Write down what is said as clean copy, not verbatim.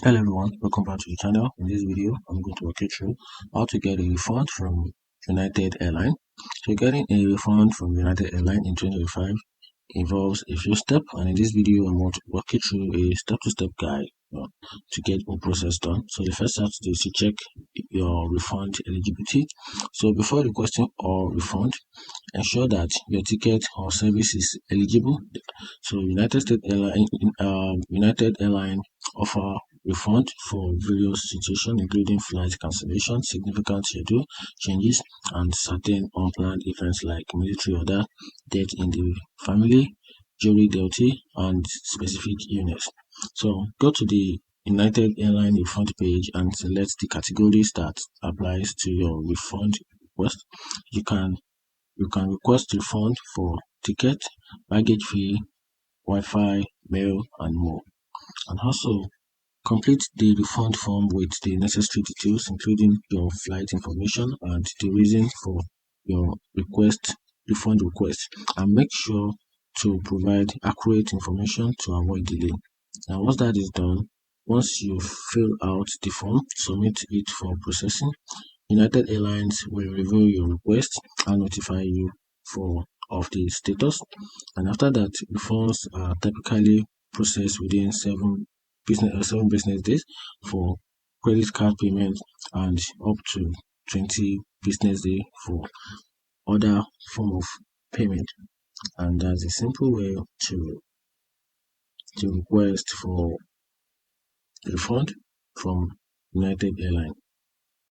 Hello everyone, welcome back to the channel. In this video, I'm going to walk you through how to get a refund from United Airlines. So getting a refund from United Airlines in 2025 involves a few steps, and in this video, I'm going to walk you through a step-to-step guide to get all process done. So the first step is to check your refund eligibility. So before requesting or refund, ensure that your ticket or service is eligible. So United Airlines offer refund for various situations, including flight cancellation, significant schedule changes, and certain unplanned events like military order, death in the family, jury duty, and specific illness. So go to the United Airlines refund page and select the categories that applies to your refund request. You can request refund for ticket, baggage fee, Wi-Fi, mail, and more. And also complete the refund form with the necessary details, including your flight information and the reason for your refund request, and make sure to provide accurate information to avoid delay. Now, once that is done, once you fill out the form, submit it for processing. United Airlines will review your request and notify you of the status. And after that, refunds are typically processed within 7 business days for credit card payment and up to 20 business days for other form of payment. And that's a simple way to request for refund from United Airlines.